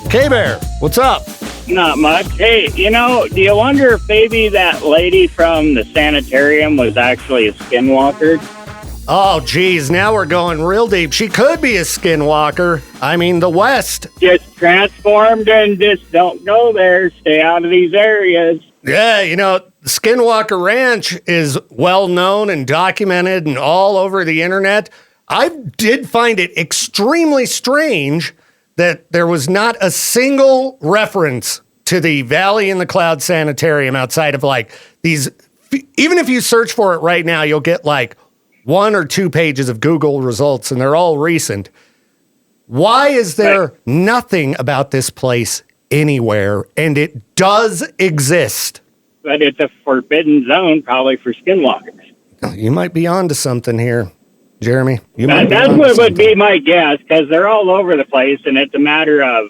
K-Bear, what's up? Not much. Hey, do you wonder if maybe that lady from the sanitarium was actually a skinwalker? Oh, geez, now we're going real deep. She could be a skinwalker. I mean, the West. Just transformed and just don't go there. Stay out of these areas. Yeah, Skinwalker Ranch is well known and documented and all over the internet. I did find it extremely strange that there was not a single reference to the Valley in the Cloud Sanitarium outside of these. Even if you search for it right now, you'll get 1 or 2 pages of Google results, and they're all recent. Why is there nothing about this place anywhere? And it does exist. But it's a forbidden zone, probably for skinwalkers. You might be onto something here, Jeremy. That's what would be my guess, because they're all over the place, and it's a matter of,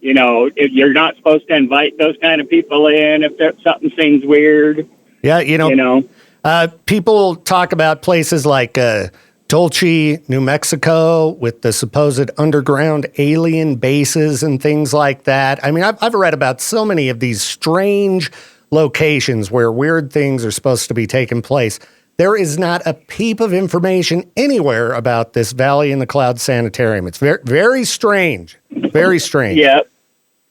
if you're not supposed to invite those kind of people in if something seems weird. Yeah, people talk about places like Dulce, New Mexico, with the supposed underground alien bases and things like that. I mean, I've read about so many of these strange locations where weird things are supposed to be taking place. There is not a peep of information anywhere about this Valley in the Cloud Sanitarium. It's very, very strange. Very strange. Yeah.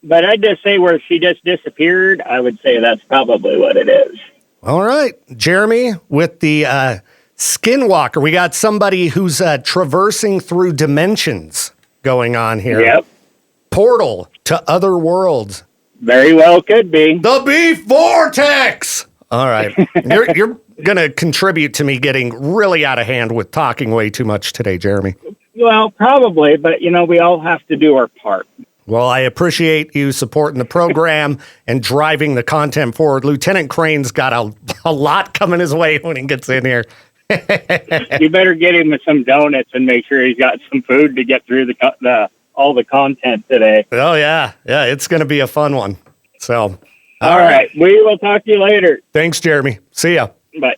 But I'd just say where she just disappeared, I would say that's probably what it is. All right. Jeremy, with the Skinwalker, we got somebody who's traversing through dimensions going on here. Yep. Portal to other worlds. Very well could be. The Beef Vortex! All right. You're going to contribute to me getting really out of hand with talking way too much today, Jeremy. Well, probably, but, we all have to do our part. Well, I appreciate you supporting the program and driving the content forward. Lieutenant Crane's got a lot coming his way when he gets in here. You better get him some donuts and make sure he's got some food to get through all the content today. Oh, yeah. Yeah, it's going to be a fun one. So, all right. We will talk to you later. Thanks, Jeremy. See ya. Bye.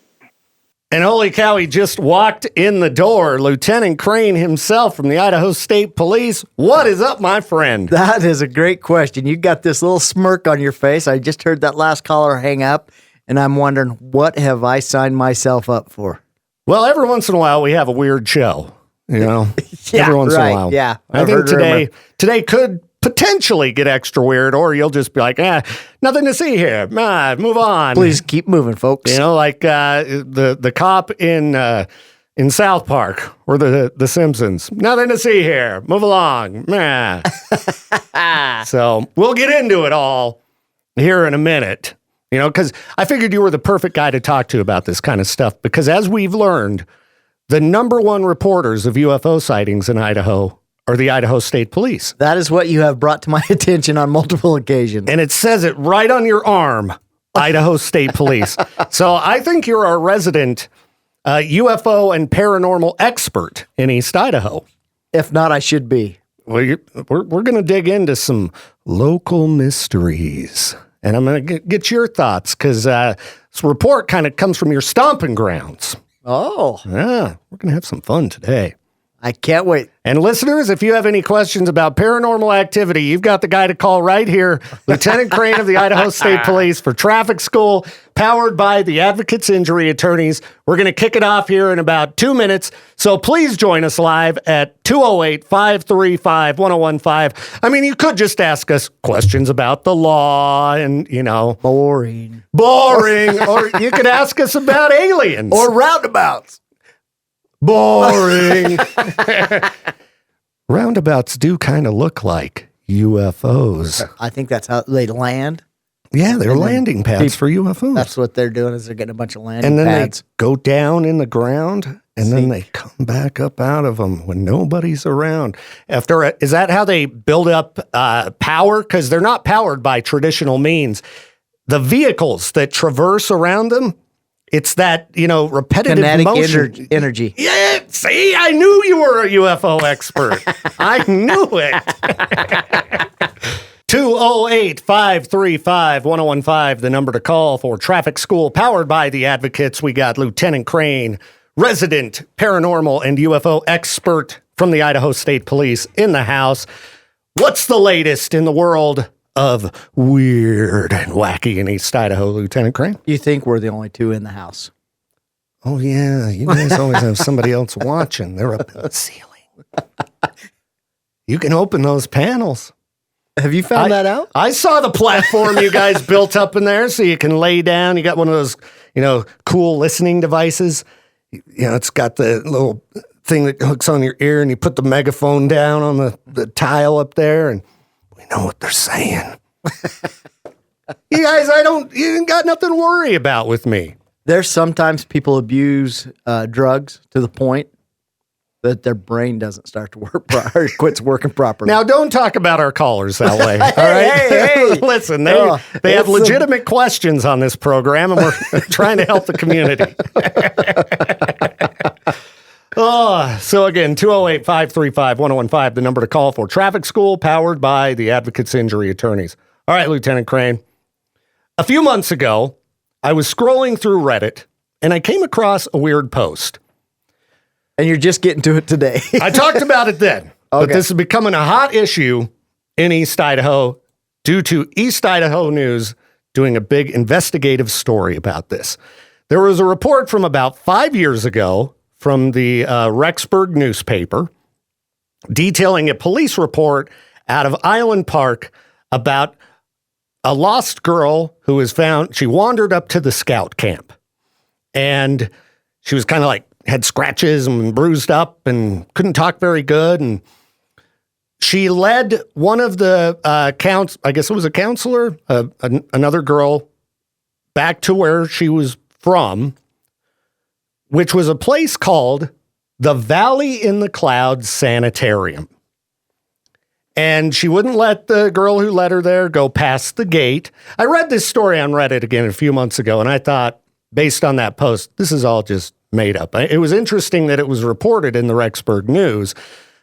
And holy cow, he just walked in the door. Lieutenant Crane himself from the Idaho State Police. What is up, my friend? That is a great question. You got this little smirk on your face. I just heard that last caller hang up, and I'm wondering, what have I signed myself up for? Well, every once in a while, we have a weird show, Yeah, every once in a while. Yeah. I think today could potentially get extra weird, or you'll just be like, nothing to see here. Move on. Please keep moving, folks. Like the cop in South Park or the Simpsons. Nothing to see here. Move along. So we'll get into it all here in a minute. Because I figured you were the perfect guy to talk to about this kind of stuff, because as we've learned, the number one reporters of UFO sightings in Idaho are the Idaho State Police. That is what you have brought to my attention on multiple occasions. And it says it right on your arm, Idaho State Police. So I think you're our resident UFO and paranormal expert in East Idaho. If not, I should be. Well, we're going to dig into some local mysteries. And I'm going to get your thoughts, because this report kind of comes from your stomping grounds. Oh. Yeah, we're going to have some fun today. I can't wait. And listeners, if you have any questions about paranormal activity, you've got the guy to call right here, Lieutenant Crane of the Idaho State Police for Traffic School, powered by the Advocates Injury Attorneys. We're going to kick it off here in about 2 minutes, so please join us live at 208-535-1015. I mean, you could just ask us questions about the law and, Boring. Or you could ask us about aliens. Or roundabouts. Boring. Roundabouts do kind of look like UFOs. I think that's how they land. Yeah, they're landing pads for UFOs. That's what they're doing, is they're getting a bunch of landing and then pads. They go down in the ground, and then they come back up out of them when nobody's around. Is that how they build up power? Because they're not powered by traditional means. The vehicles that traverse around them, it's that, repetitive Kinetic motion. energy. Yeah, see, I knew you were a UFO expert. I knew it. 208-535-1015, the number to call for Traffic School, powered by the Advocates. We got Lieutenant Crane, resident paranormal and UFO expert from the Idaho State Police, in the house. What's the latest in the world of weird and wacky in East Idaho, Lieutenant Crane? You think we're the only two in the house? Oh, yeah. You guys always have somebody else watching. They're up in the ceiling. You can open those panels. Have you found that out? I saw the platform you guys built up in there so you can lay down. You got one of those, cool listening devices. It's got the little thing that hooks on your ear and you put the megaphone down on the tile up there and we know what they're saying. You guys, you ain't got nothing to worry about with me. There's sometimes people abuse drugs to the point that their brain doesn't start to work or quits working properly. Now, don't talk about our callers that way. All right. Hey. Listen, they have legitimate questions on this program, and we're trying to help the community. So again, 208-535-1015, the number to call for Traffic School, powered by the Advocates Injury Attorneys. All right, Lieutenant Crane. A few months ago, I was scrolling through Reddit, and I came across a weird post. And you're just getting to it today. I talked about it then, but this is becoming a hot issue in East Idaho due to East Idaho News doing a big investigative story about this. There was a report from about 5 years ago from the Rexburg newspaper detailing a police report out of Island Park about a lost girl who was found. She wandered up to the scout camp and she was kind of like had scratches and bruised up and couldn't talk very good. And she led one of the I guess it was a counselor, another girl, back to where she was from, which was a place called the Valley in the Clouds Sanitarium. And she wouldn't let the girl who led her there go past the gate. I read this story on Reddit again a few months ago, and I thought, based on that post, this is all just made up. It was interesting that it was reported in the Rexburg News,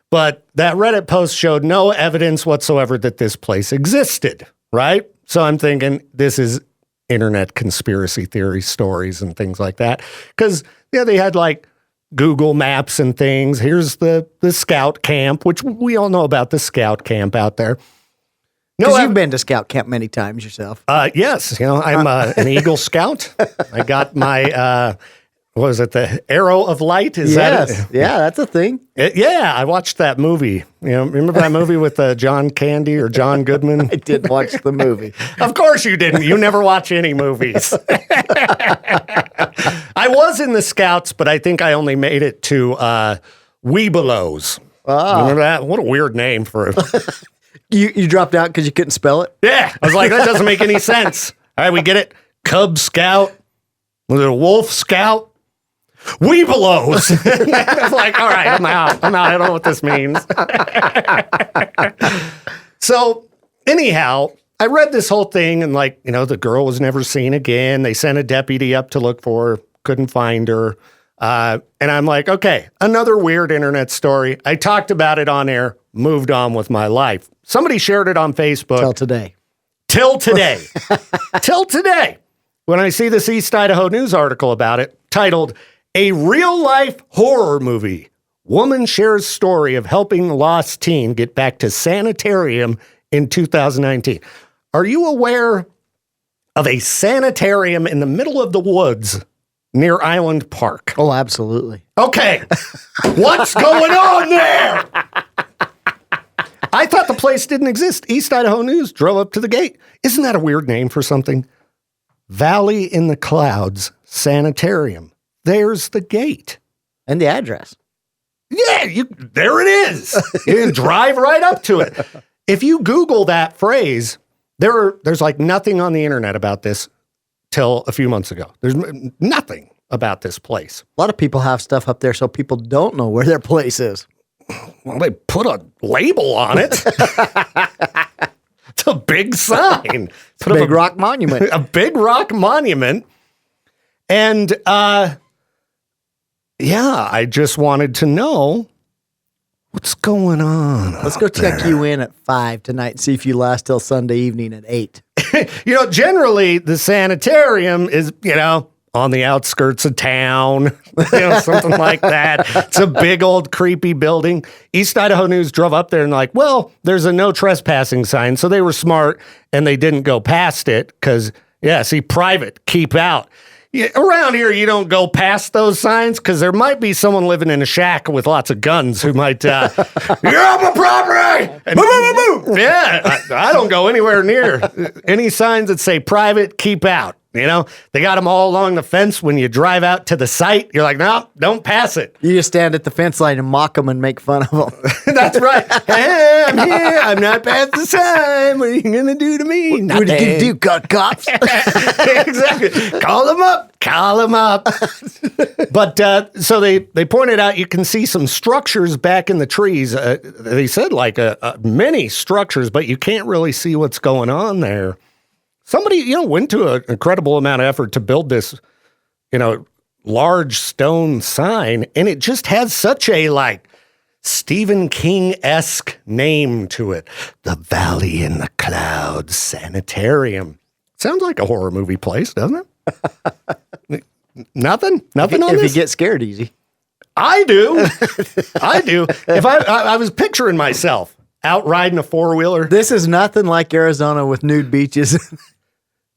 but that Reddit post showed no evidence whatsoever that this place existed, right? So I'm thinking this is internet conspiracy theory stories and things like that. Because, they had like Google Maps and things. Here's the scout camp, which we all know about the scout camp out there. No, you've been to scout camp many times yourself. Yes. I'm an Eagle Scout. I got my, what was it? The Arrow of Light? Is that it? Yeah, that's a thing. I watched that movie. Remember that movie with John Candy or John Goodman? I did watch the movie. Of course you didn't. You never watch any movies. I was in the Scouts, but I think I only made it to Webelos. Remember that? What a weird name for You dropped out because you couldn't spell it? Yeah. I was like, that doesn't make any sense. All right, we get it. Cub Scout. Was it a Wolf Scout? Webelos. I was like, all right, I'm out. I don't know what this means. So anyhow, I read this whole thing and the girl was never seen again. They sent a deputy up to look for her, couldn't find her. And I'm like, okay, another weird internet story. I talked about it on air, moved on with my life. Somebody shared it on Facebook. Till today. Till today. When I see this East Idaho News article about it, titled, "A Real-Life Horror Movie. Woman Shares Story of Helping Lost Teen Get Back to Sanitarium in 2019. Are you aware of a sanitarium in the middle of the woods near Island Park? Oh, absolutely. Okay. What's going on there? I thought the place didn't exist. East Idaho News drove up to the gate. Isn't that a weird name for something? Valley in the Clouds Sanitarium. There's the gate. And the address. Yeah, there it is. You can drive right up to it. If you Google that phrase, there's like nothing on the internet about this till a few months ago. There's nothing about this place. A lot of people have stuff up there so people don't know where their place is. Well, they put a label on it. It's a big sign. It's a big rock monument. A big rock monument. And, I just wanted to know what's going on. Let's go check you in at 5 tonight and see if you last till Sunday evening at 8. Generally the sanitarium is, on on the outskirts of town, something like that. It's a big old creepy building. East Idaho News drove up there and like, well, there's a no trespassing sign. So they were smart and they didn't go past it because, see, private, keep out. Yeah, around here, you don't go past those signs because there might be someone living in a shack with lots of guns who might, you're on my property! And, boom, boom, boom. Yeah, I don't go anywhere near any signs that say private, keep out. They got them all along the fence. When you drive out to the site, you're like, no, don't pass it. You just stand at the fence line and mock them and make fun of them. That's right. Hey, I'm here. I'm not past the sign. What are you going to do to me? What are you going to do, cops? Exactly. Call them up. Call them up. But so they pointed out you can see some structures back in the trees. They said like many structures, but you can't really see what's going on there. Somebody, went to an incredible amount of effort to build this, large stone sign, and it just has such a Stephen King-esque name to it. The Valley in the Clouds Sanitarium. Sounds like a horror movie place, doesn't it? Nothing on this? If you get scared easy. I do. If I was picturing myself out riding a four-wheeler. This is nothing like Arizona with nude beaches.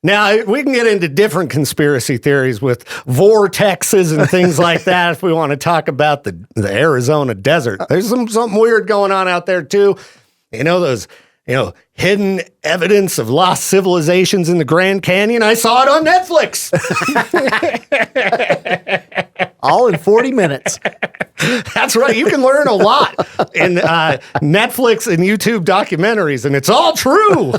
Now, we can get into different conspiracy theories with vortexes and things like that if we want to talk about the Arizona desert. There's something weird going on out there, too. Those, hidden evidence of lost civilizations in the Grand Canyon. I saw it on Netflix. All in 40 minutes. That's right. You can learn a lot in Netflix and YouTube documentaries, and it's all true.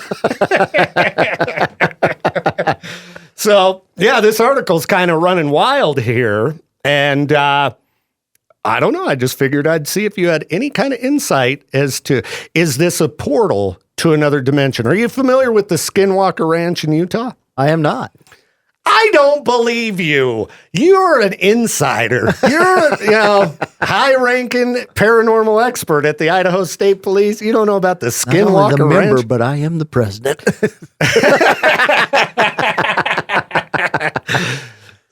So, this article's kind of running wild here. And I don't know. I just figured I'd see if you had any kind of insight as to, is this a portal to another dimension? Are you familiar with the Skinwalker Ranch in Utah? I am not. I don't believe you. You're an insider. You're a high-ranking paranormal expert at the Idaho State Police. You don't know about the Skinwalker the Ranch? member, but I am the president.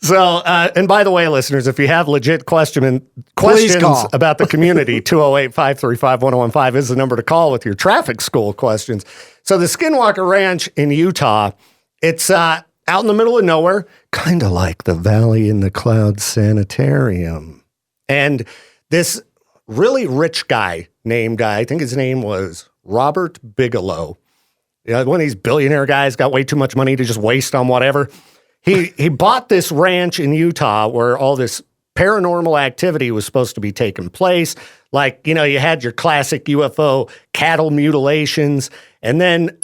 So, and by the way, listeners, if you have legit questions about the community, 208-535-1015 is the number to call with your traffic school questions. So the Skinwalker Ranch in Utah, it's out in the middle of nowhere, kind of like the Valley in the Clouds Sanitarium. And this really rich guy, I think his name was Robert Bigelow. One of these billionaire guys got way too much money to just waste on whatever. He bought this ranch in Utah where all this paranormal activity was supposed to be taking place. Like, you had your classic UFO cattle mutilations and then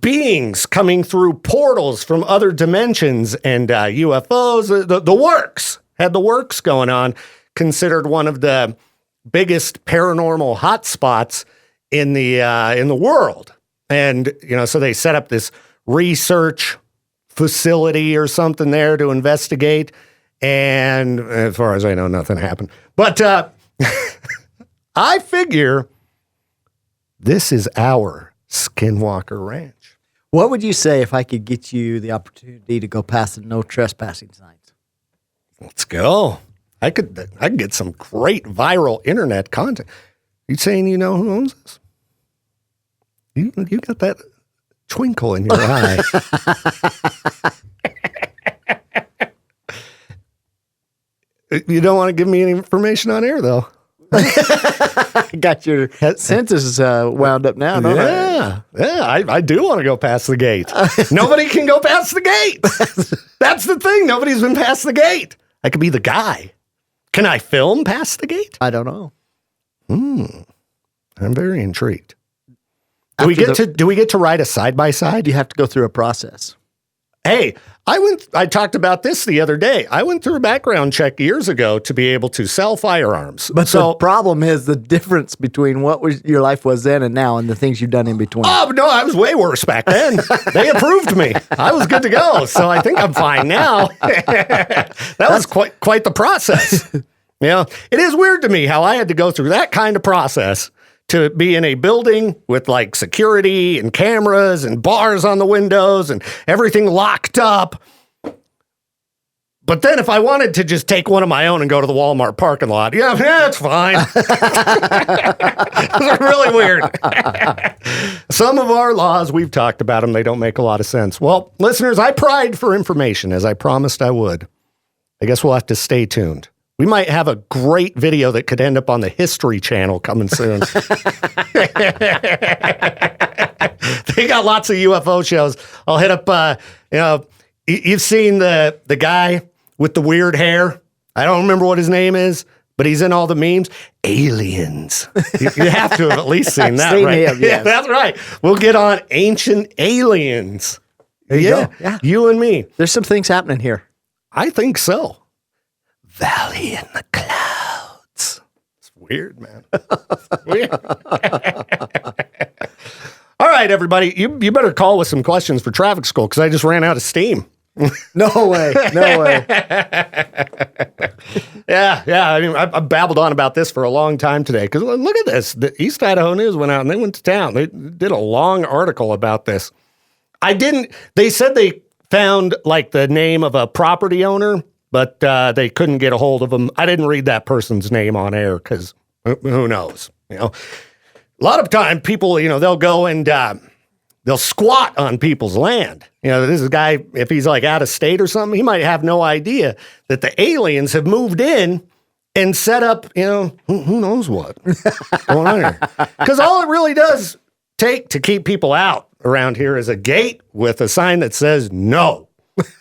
beings coming through portals from other dimensions and UFOs, the works, had the works going on, considered one of the biggest paranormal hotspots in the world. And, so they set up this research facility or something there to investigate. And as far as I know, nothing happened. But I figure this is our Skinwalker Ranch. What would you say if I could get you the opportunity to go past the no trespassing signs? Let's go. I could get some great viral internet content. You saying you know who owns this? You got that twinkle in your eye. You don't want to give me any information on air, though. Got your senses wound up now, don't I? Yeah, I do want to go past the gate. Nobody can go past the gate. That's the thing. Nobody's been past the gate. I could be the guy. Can I film past the gate? I don't know. I'm very intrigued. Do we get to ride a side-by-side? You have to go through a process. Hey, I talked about this the other day. I went through a background check years ago to be able to sell firearms. But the problem is the difference between what your life was then and now and the things you've done in between. Oh, no, I was way worse back then. They approved me. I was good to go. So I think I'm fine now. That was quite the process. It is weird to me how I had to go through that kind of process to be in a building with like security and cameras and bars on the windows and everything locked up. But then if I wanted to just take one of my own and go to the Walmart parking lot, yeah, it's fine. It's really weird. Some of our laws, we've talked about them. They don't make a lot of sense. Well, listeners, I pried for information as I promised I would. I guess we'll have to stay tuned. We might have a great video that could end up on the History Channel coming soon. They got lots of UFO shows. I'll hit up, you've seen the guy with the weird hair. I don't remember what his name is, but he's in all the memes. Aliens. You have to have at least seen that, right? Him, yes. Yeah, that's right. We'll get on Ancient Aliens. There you go. Yeah. You and me. There's some things happening here. I think so. Valley in the Clouds. It's weird, man. It's weird. All right, everybody. You better call with some questions for traffic school because I just ran out of steam. No way. No way. Yeah. I mean, I babbled on about this for a long time today because look at this. The East Idaho News went out and they went to town. They did a long article about this. They said they found like the name of a property owner, but they couldn't get a hold of him. I didn't read that person's name on air because who knows? A lot of time people, they'll go and they'll squat on people's land. This is a guy, if he's like out of state or something, he might have no idea that the aliens have moved in and set up, who knows what going on here. Because all it really does take to keep people out around here is a gate with a sign that says no.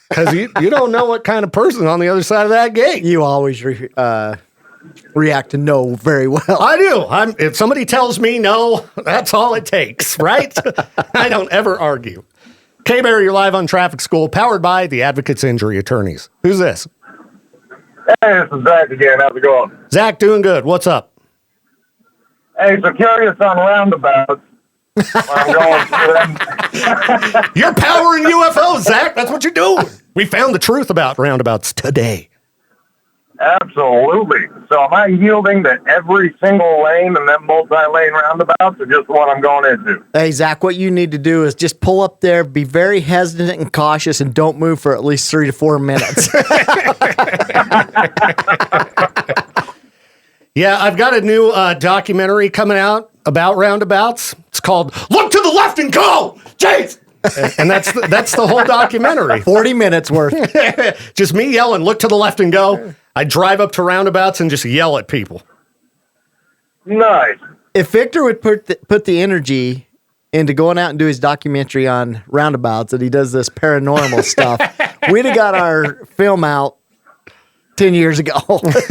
Because you don't know what kind of person on the other side of that gate. You always react to no very well. I do. If somebody tells me no, that's all it takes, right? I don't ever argue. K-Bear, you're live on Traffic School, powered by the Advocates Injury Attorneys. Who's this? Hey, this is Zach again. How's it going? Zach, doing good. What's up? Hey, so curious on roundabouts. I'm going through them. You're powering UFOs, Zach. That's what you're doing. We found the truth about roundabouts today. Absolutely. So am I yielding to every single lane in them multi-lane roundabouts or just the one I'm going into? Hey, Zach, what you need to do is just pull up there, be very hesitant and cautious, and don't move for at least 3 to 4 minutes. Yeah, I've got a new documentary coming out about roundabouts. It's called Look to the Left and Go! Jeez! And that's the whole documentary. 40 minutes worth. Just me yelling, look to the left and go. I drive up to roundabouts and just yell at people. Nice. If Victor would put the energy into going out and do his documentary on roundabouts, that he does this paranormal stuff, we'd have got our film out 10 years ago. It's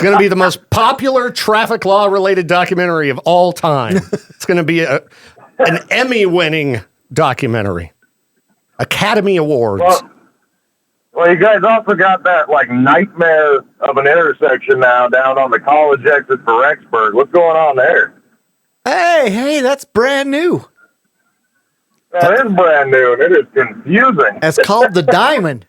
going to be the most popular traffic law related documentary of all time. It's going to be an Emmy-winning documentary. Academy Awards. Well, you guys also got that, nightmare of an intersection now down on the college exit for Rexburg. What's going on there? Hey, that's brand new. That is brand new, and it is confusing. It's called the Diamond.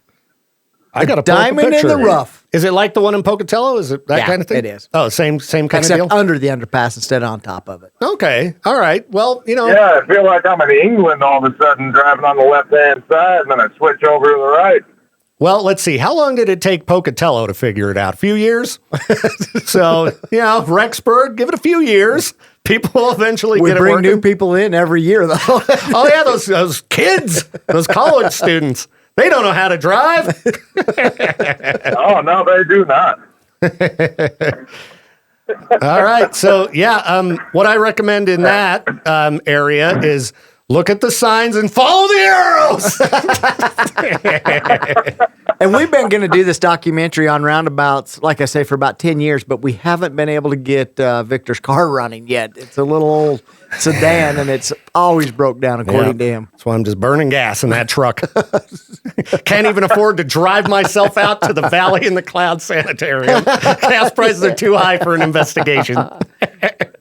I got a Diamond in the rough. Is it like the one in Pocatello? Is it that kind of thing? It is. Oh, same kind Except of deal? under the underpass instead of on top of it. Okay. All right. Well, Yeah, I feel like I'm in England all of a sudden driving on the left-hand side, and then I switch over to the right. Well, let's see. How long did it take Pocatello to figure it out? A few years? So, Rexburg, give it a few years. People will eventually We get it bring working. new people in every year, though. Oh, yeah, those kids, those college students. They don't know how to drive. Oh, no, they do not. All right. So, what I recommend in that area is look at the signs and follow the arrows. And we've been going to do this documentary on roundabouts, like I say, for about 10 years, but we haven't been able to get Victor's car running yet. It's a little old sedan, and it's always broke down, according to him. That's why I'm just burning gas in that truck. Can't even afford to drive myself out to the Valley in the Cloud Sanitarium. Gas prices are too high for an investigation. Heck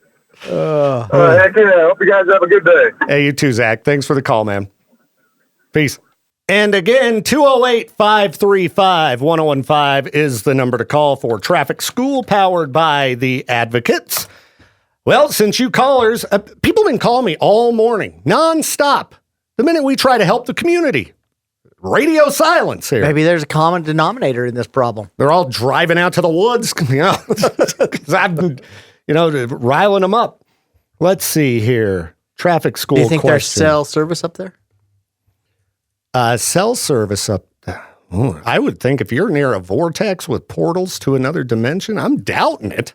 yeah. Hope you guys have a good day. Hey, you too, Zach. Thanks for the call, man. Peace. And again, 208-535-1015 is the number to call for Traffic School, powered by the Advocates. Well, since you callers, people have been calling me all morning, nonstop, the minute we try to help the community. radio silence here. Maybe there's a common denominator in this problem. They're all driving out to the woods, 'cause I've been, riling them up. Let's see here. Traffic school Do you think there's question. cell service up there? Cell service up there. Ooh, I would think if you're near a vortex with portals to another dimension, I'm doubting it.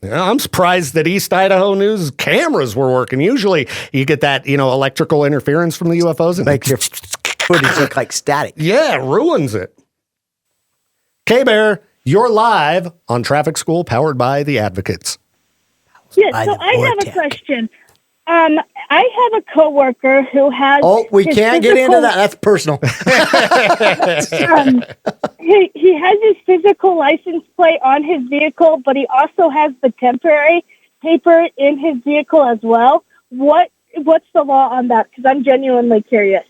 Yeah, I'm surprised that East Idaho News cameras were working. Usually you get that, electrical interference from the UFOs and Makes your footage look like static. yeah, it ruins it. K-Bear, you're live on Traffic School powered by the Advocates. Yes, By so the I have a vortex. question. I have a coworker who has. Oh, we his can't get into physical- that. That's personal. He has his physical license plate on his vehicle, but he also has the temporary paper in his vehicle as well. What's the law on that? Because I'm genuinely curious.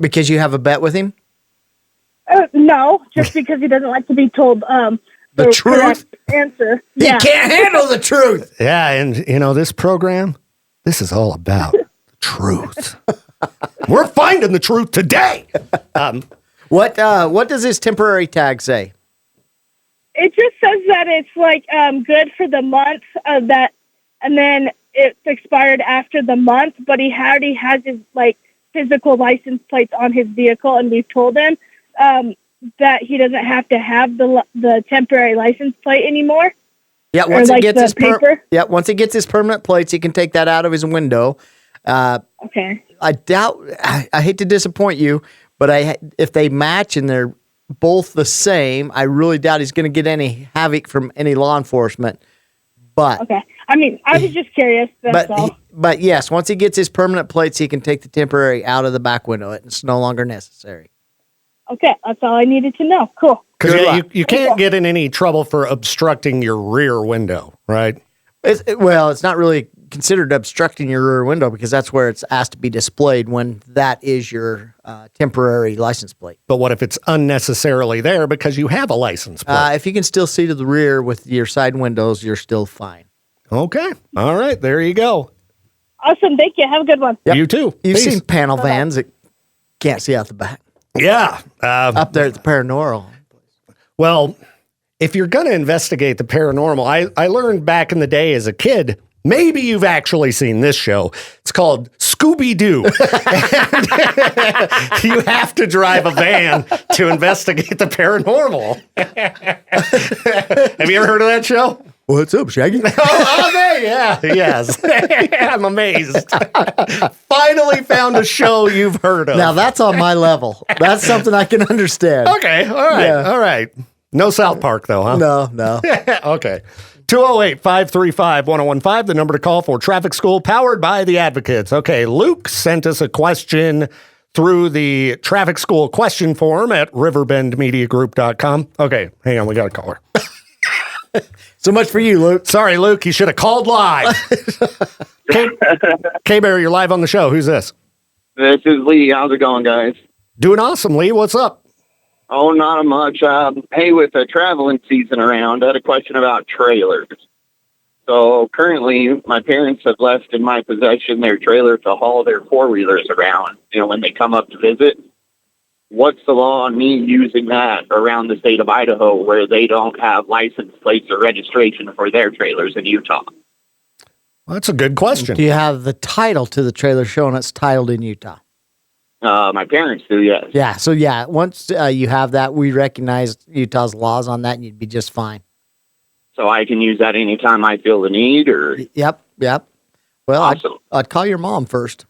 Because you have a bet with him? No, just because he doesn't like to be told The truth? correct answer. He Yeah. can't handle the truth. Yeah, and this program, this is all about the truth. We're finding the truth today. What does his temporary tag say? It just says that it's like good for the month of that, and then it's expired after the month. But he already has his physical license plates on his vehicle, and we've told him that he doesn't have to have the temporary license plate anymore. Yeah, Or once like he gets the his paper? once he gets his permanent plates, he can take that out of his window. Okay. I doubt. I hate to disappoint you, but if they match and they're both the same, I really doubt he's going to get any havoc from any law enforcement. But Okay. I mean, I was just curious. That's all. but yes, once he gets his permanent plates, he can take the temporary out of the back window. It's no longer necessary. Okay, that's all I needed to know. Cool. Because Good luck. you can't get in any trouble for obstructing your rear window, right? It's not really considered obstructing your rear window because that's where it's asked to be displayed when that is your temporary license plate. But what if it's unnecessarily there because you have a license plate? If you can still see to the rear with your side windows, you're still fine. Okay. All right. There you go. Awesome. Thank you. Have a good one. You too. You've Peace. seen panel vans that can't see out the back. Yeah. Up there at the paranormal. Well, if you're going to investigate the paranormal, I learned back in the day as a kid, maybe you've actually seen this show. It's called Scooby-Doo. And you have to drive a van to investigate the paranormal. Have you ever heard of that show? What's up, Shaggy? Okay, yeah, yes. I'm amazed. Finally found a show you've heard of. Now that's on my level. That's something I can understand. Okay, all right, Yeah. all right. No South Park, though, huh? No. Okay. 208-535-1015, the number to call for Traffic School, powered by the Advocates. Okay, Luke sent us a question through the Traffic School question form at riverbendmediagroup.com. Okay, hang on, we got a caller. So much for you, Luke. Sorry, Luke, you should have called live. K-Bear, you're live on the show. Who's this? This is Lee. How's it going, guys? Doing awesome, Lee. What's up? Oh, not much. Hey, with the traveling season around, I had a question about trailers. So currently, my parents have left in my possession their trailer to haul their four-wheelers around, when they come up to visit. What's the law on me using that around the state of Idaho where they don't have license plates or registration for their trailers in Utah? Well, that's a good question. Do you have the title to the trailer showing it's titled in Utah? My parents do, yes. Yeah. So yeah, once you have that, we recognize Utah's laws on that, and you'd be just fine. So I can use that anytime I feel the need, or Yep. Well, Awesome. I'd call your mom first.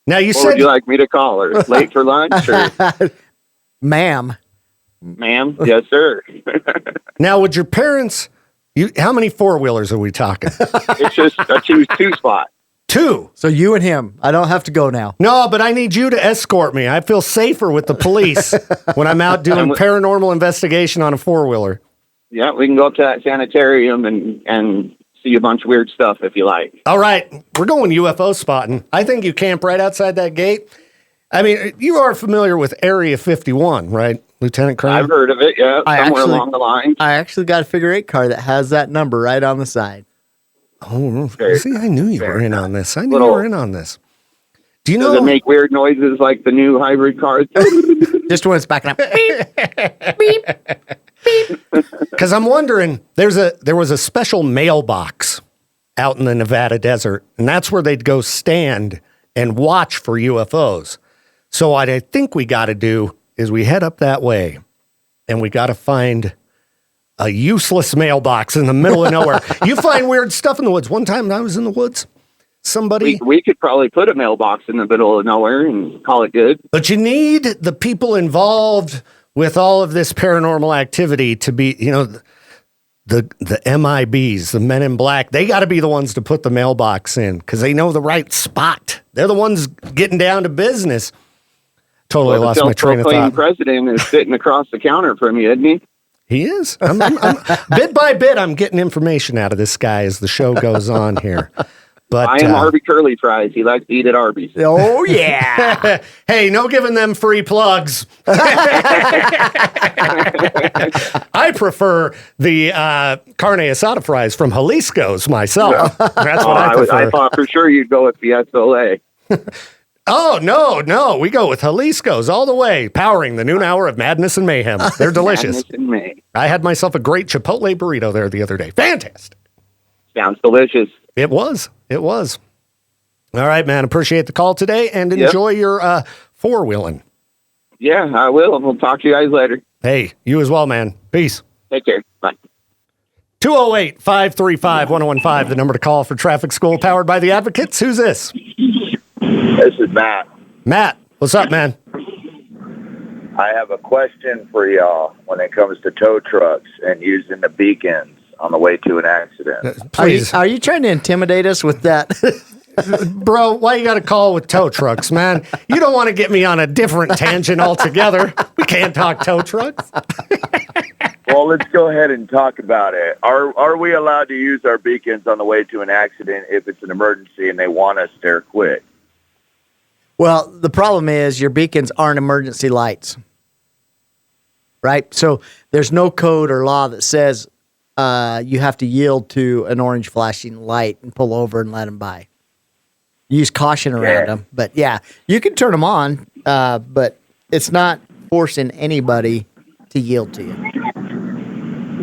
Now, you what said would you like me to call her? Late for lunch, or Ma'am. ma'am? Yes, sir. now, would your parents, how many four-wheelers are we talking? It's just a two spot. Two. So you and him. I don't have to go now. No, but I need you to escort me. I feel safer with the police when I'm out doing paranormal investigation on a four-wheeler. Yeah, we can go up to that sanitarium and see a bunch of weird stuff if you like. All right, we're going UFO spotting. I think you camp right outside that gate. I mean, you are familiar with Area 51, right, Lieutenant Colonel? I've heard of it, yeah, I somewhere actually- along the line. I actually got a figure eight car that has that number right on the side. Oh, Very see, I knew you were very in on this. I knew you Little- were in on this. Do you Does know? it make weird noises like the new hybrid cars? Just when it's backing up. Because I'm wondering, there was a special mailbox out in the Nevada desert, and that's where they'd go stand and watch for UFOs. So what I think we got to do is we head up that way, and we got to find a useless mailbox in the middle of nowhere. You find weird stuff in the woods. One time I was in the woods, somebody... We could probably put a mailbox in the middle of nowhere and call it good. But you need the people involved with all of this paranormal activity to be, the MIBs, the Men in Black. They got to be the ones to put the mailbox in because they know the right spot. They're the ones getting down to business. Totally lost my train of thought. The president is sitting across the counter from you, isn't he? He is. I'm bit by bit, I'm getting information out of this guy as the show goes on here. But I am Arby Curly Fries. He likes to eat at Arby's. Oh, yeah. Hey, no giving them free plugs. I prefer the carne asada fries from Jalisco's myself. That's what I prefer. I thought for sure you'd go with the SOA. Oh, no. We go with Jalisco's all the way, powering the noon hour of madness and mayhem. They're delicious. Madness and May. I had myself a great Chipotle burrito there the other day. Fantastic. Sounds delicious. It was. All right, man. Appreciate the call today and enjoy your four-wheeling. Yeah, I will. We'll talk to you guys later. Hey, you as well, man. Peace. Take care. Bye. 208-535-1015, the number to call for Traffic School, powered by the Advocates. Who's this? This is Matt. Matt, what's up, man? I have a question for y'all when it comes to tow trucks and using the beacons on the way to an accident. Please. Are you trying to intimidate us with that? Bro, why you got to call with tow trucks, man? You don't want to get me on a different tangent altogether. We can't talk tow trucks. Well, let's go ahead and talk about it. Are we allowed to use our beacons on the way to an accident if it's an emergency and they want us there quick? Well, the problem is your beacons aren't emergency lights, right? So there's no code or law that says you have to yield to an orange flashing light and pull over and let them by. Use caution around them. But, yeah, you can turn them on, but it's not forcing anybody to yield to you.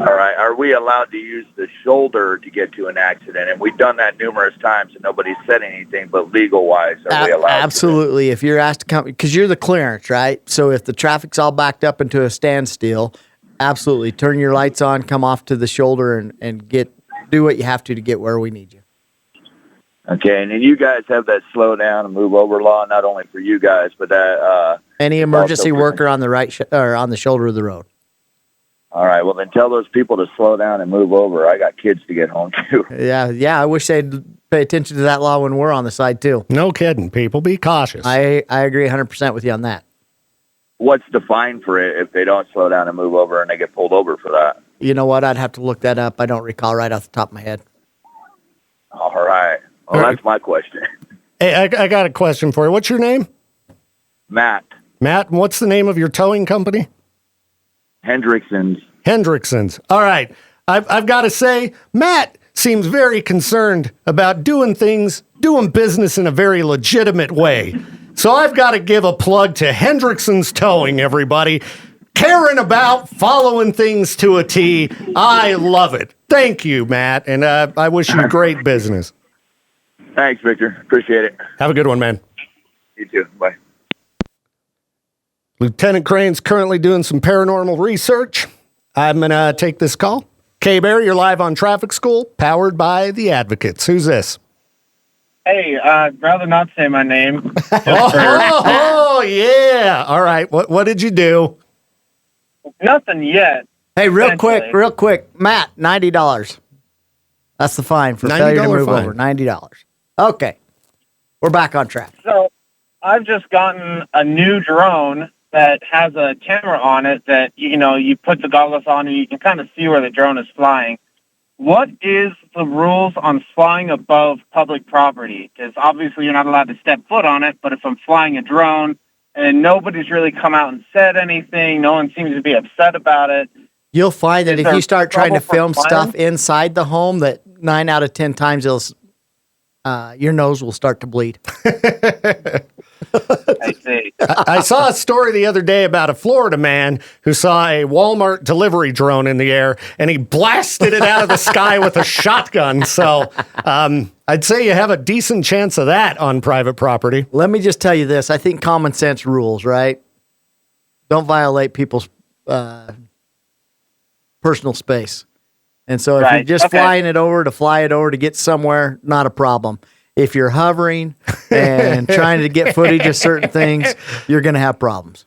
All right. Are we allowed to use the shoulder to get to an accident? And we've done that numerous times, and nobody's said anything. But legal-wise, are we allowed? Absolutely. If you're asked to come, because you're the clearance, right? So if the traffic's all backed up into a standstill, absolutely turn your lights on, come off to the shoulder, and do what you have to get where we need you. Okay, and then you guys have that slow down and move over law, not only for you guys, but that any emergency worker on the right or on the shoulder of the road. All right, well then tell those people to slow down and move over. I got kids to get home to. Yeah. I wish they'd pay attention to that law when we're on the side too. No kidding, people. Be cautious. I agree 100% with you on that. What's the fine for it if they don't slow down and move over and they get pulled over for that? You know what? I'd have to look that up. I don't recall right off the top of my head. All right. Well, that's my question. Hey, I got a question for you. What's your name? Matt Matt, and what's the name of your towing company? Hendrickson's. Hendrickson's. All right. I've got to say, Matt seems very concerned about doing business in a very legitimate way. So I've got to give a plug to Hendrickson's Towing, everybody. Caring about following things to a T. I love it. Thank you, Matt. And I wish you great business. Thanks, Victor. Appreciate it. Have a good one, man. You too. Bye. Lieutenant Crane's currently doing some paranormal research. I'm going to take this call. K-Bear, you're live on Traffic School, powered by the Advocates. Who's this? Hey, I'd rather not say my name. Oh, yeah. All right. What did you do? Nothing yet. Hey, real Eventually. quick, Matt, $90. That's the fine for failure to move fine. over. $90. Okay, we're back on track. So I've just gotten a new drone that has a camera on it that, you put the goggles on and you can kind of see where the drone is flying. What is the rules on flying above public property? Because obviously you're not allowed to step foot on it, but if I'm flying a drone and nobody's really come out and said anything, no one seems to be upset about it. You'll find that Is if there you start trying to trouble film for stuff flying? inside the home, that 9 out of 10 times your nose will start to bleed. I see. I saw a story the other day about a Florida man who saw a Walmart delivery drone in the air and he blasted it out of the sky with a shotgun. So I'd say you have a decent chance of that on private property. Let me just tell you this. I think common sense rules, right? Don't violate people's personal space. And so if you're Right. just Okay. flying it over to fly it over to get somewhere, not a problem. If you're hovering and trying to get footage of certain things, you're going to have problems.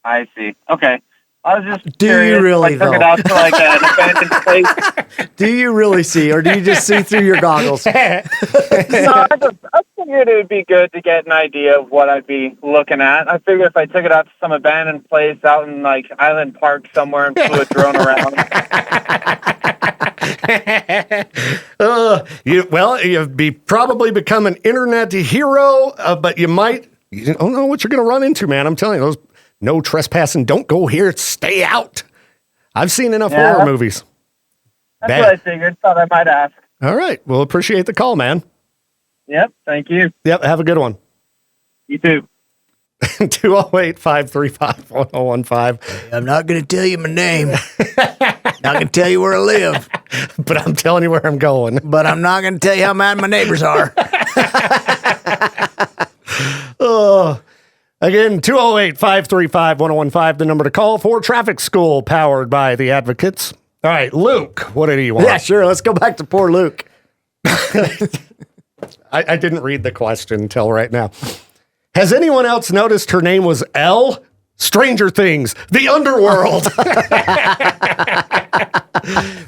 I see. Okay. I was just Do you curious, really, if I took it though? out to like an abandoned place. Do you really see, or do you just see through your goggles? No, I figured it would be good to get an idea of what I'd be looking at. I figured if I took it out to some abandoned place out in like Island Park somewhere and flew a drone around. You'd be probably become an internet hero, but you don't know what you're going to run into, man. I'm telling you, those no trespassing, don't go here, stay out. I've seen enough Yeah. horror movies. That's Bad. what I figured. Thought I might ask. All right. Well, appreciate the call, man. Yep. Thank you. Yep. Have a good one. You too. 208-535-1015. I'm not going to tell you my name. Not going to tell you where I live, But I'm telling you where I'm going. but I'm not going to tell you how mad my neighbors are. Oh. Again, 208-535-1015, the number to call for Traffic School, powered by the Advocates. All right, Luke, what did he want? Yeah, sure. Let's go back to poor Luke. I didn't read the question until right now. Has anyone else noticed her name was Elle? Stranger Things, the underworld.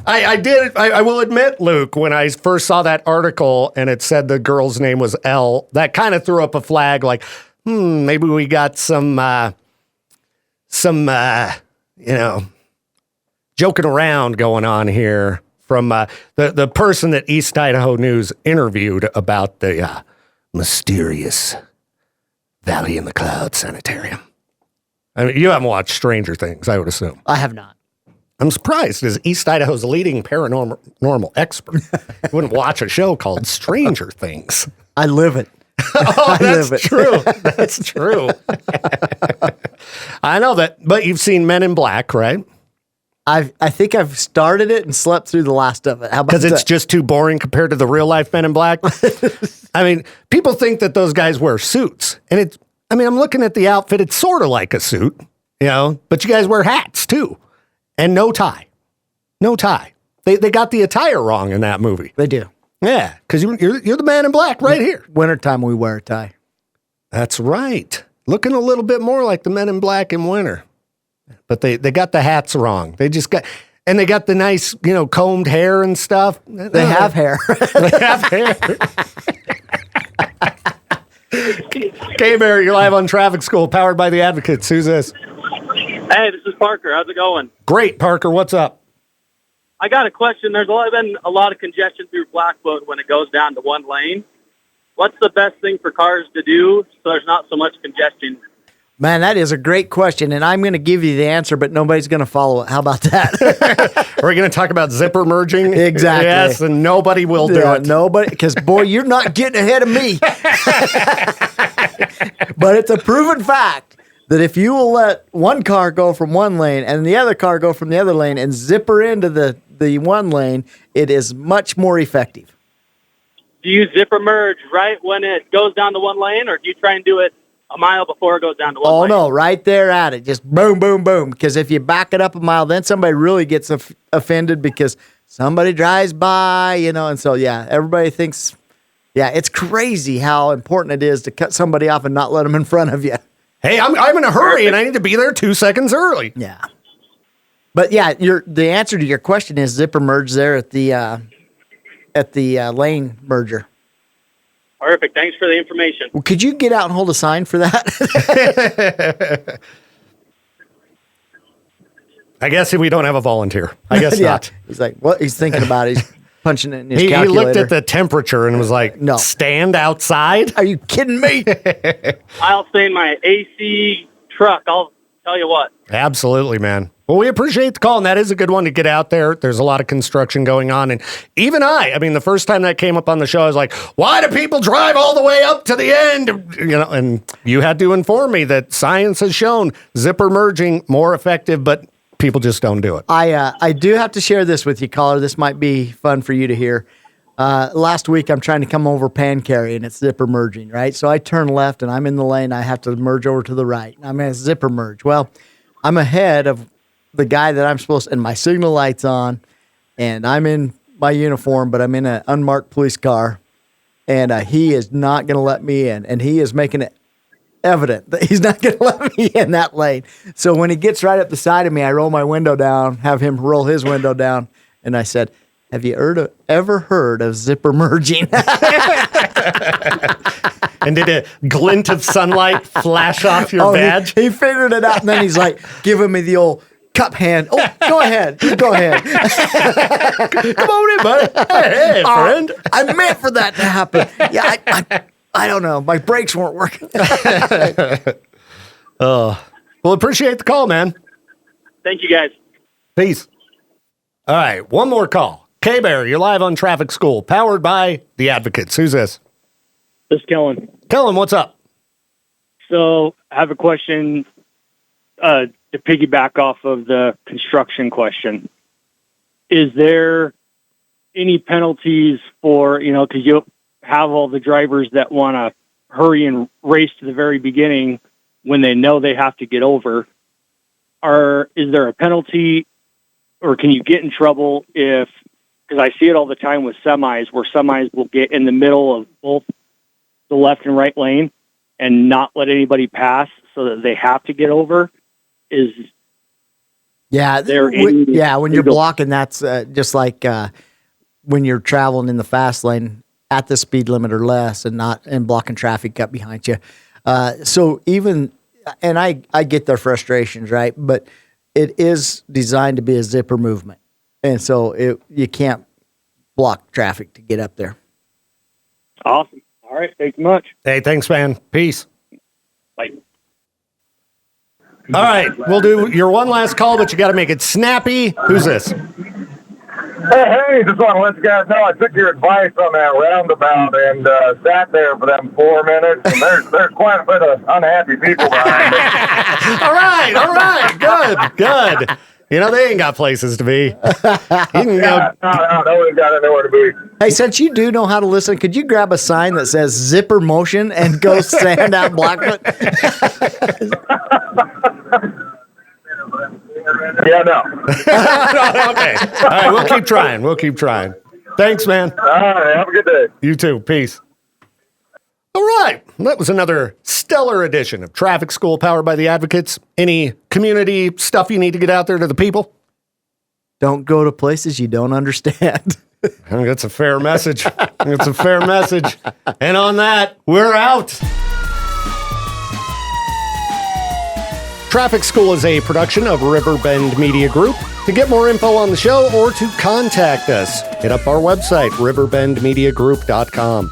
I did. I will admit, Luke, when I first saw that article and it said the girl's name was Elle, that kind of threw up a flag like, maybe we got some joking around going on here from the person that East Idaho News interviewed about the mysterious Valley in the Clouds Sanitarium. I mean, you haven't watched Stranger Things, I would assume. I have not. I'm surprised, as East Idaho's leading paranormal expert, you wouldn't watch a show called Stranger Things. I live it. Oh, live that's it. true. That's true. I know that, but you've seen Men in Black, right? I think I've started it and slept through the last of it. How about Because it's that? just too boring compared to the real life Men in Black. I mean, people think that those guys wear suits, and I'm looking at the outfit. It's sort of like a suit, but you guys wear hats too, and no tie. No tie. They got the attire wrong in that movie. They do. Yeah, because you're the Man in Black right here. Wintertime we wear a tie. That's right. Looking a little bit more like the Men in Black in winter. But they got the hats wrong. They got the nice, combed hair and stuff. They have hair. They have hair. K-Bear, you're live on Traffic School, powered by the Advocates. Who's this? Hey, this is Parker. How's it going? Great, Parker. What's up? I got a question. There's been a lot of congestion through Blackfoot when it goes down to one lane. What's the best thing for cars to do so there's not so much congestion? Man, that is a great question, and I'm going to give you the answer, but nobody's going to follow it. How about that? We're going to talk about zipper merging. Exactly. Yes, and nobody will do it. Nobody, because boy, you're not getting ahead of me. But it's a proven fact that if you will let one car go from one lane and the other car go from the other lane and zipper into the one lane, it is much more effective. Do you zipper merge right when it goes down to one lane, or do you try and do it a mile before it goes down to one lane? No, right there at it. Just boom, boom, boom. Because if you back it up a mile, then somebody really gets offended because somebody drives by, and so, yeah, everybody thinks, it's crazy how important it is to cut somebody off and not let them in front of you. Hey, I'm in a hurry, and I need to be there 2 seconds early. Yeah. But, yeah, the answer to your question is zipper merge there at the lane merger. Perfect. Thanks for the information. Well, could you get out and hold a sign for that? I guess we don't have a volunteer. I guess not. He's like, what? He's thinking about it. He's punching it in his He calculator. looked at the temperature and was like, No. Stand outside? Are you kidding me? I'll stay in my AC truck. I'll tell you what. Absolutely, man. Well, we appreciate the call, and that is a good one to get out there. There's a lot of construction going on. And even I mean, the first time that came up on the show, I was like, why do people drive all the way up to the end? And you had to inform me that science has shown zipper merging more effective, but people just don't do it. I do have to share this with you, caller. This might be fun for you to hear. Last week, I'm trying to come over pan carry, and it's zipper merging, right? So I turn left, and I'm in the lane. I have to merge over to the right. I'm going to zipper merge. Well, I'm ahead of the guy that I'm supposed to, and my signal light's on, and I'm in my uniform, but I'm in an unmarked police car, and he is not going to let me in, and he is making it evident that he's not going to let me in that lane. So when he gets right up the side of me, I roll my window down, have him roll his window down, and I said, have you ever heard of zipper merging? And did a glint of sunlight flash off your badge? He figured it out, and then he's like giving me the old cup hand. Oh, go ahead. You go ahead. Come on in, buddy. Hey, friend. I meant for that to happen. Yeah, I don't know. My brakes weren't working. Well, appreciate the call, man. Thank you, guys. Peace. All right, one more call. K-Bear, you're live on Traffic School, powered by The Advocates. Who's this? This is Kellen. Kellen, what's up? So I have a question to piggyback off of the construction question. Is there any penalties for, because you have all the drivers that want to hurry and race to the very beginning when they know they have to get over? Is there a penalty, or can you get in trouble if, because I see it all the time with semis, where semis will get in the middle of both the left and right lane and not let anybody pass so that they have to get over? When you're blocking, that's just like when you're traveling in the fast lane at the speed limit or less, and blocking traffic up behind you. So even, and I get their frustrations, right? But it is designed to be a zipper movement, and so you can't block traffic to get up there. Awesome. All right. Thanks much. Hey, thanks, man. Peace. Bye. All right, we'll do your one last call, but you got to make it snappy. Who's this? Hey, just want to let you guys know I took your advice on that roundabout and sat there for them 4 minutes, and there's quite a bit of unhappy people behind it. All right, good. They ain't got places to be. No, nobody's got anywhere to be. Hey, since you do know how to listen, could you grab a sign that says zipper motion and go stand out Blackfoot? Yeah, no. Okay. All right, we'll keep trying. Thanks, man. All right, have a good day. You too. Peace. All right. That was another stellar edition of Traffic School, powered by The Advocates. Any community stuff you need to get out there to the people? Don't go to places you don't understand. I think that's a fair message. And on that, we're out. Traffic School is a production of Riverbend Media Group. To get more info on the show or to contact us, hit up our website, riverbendmediagroup.com.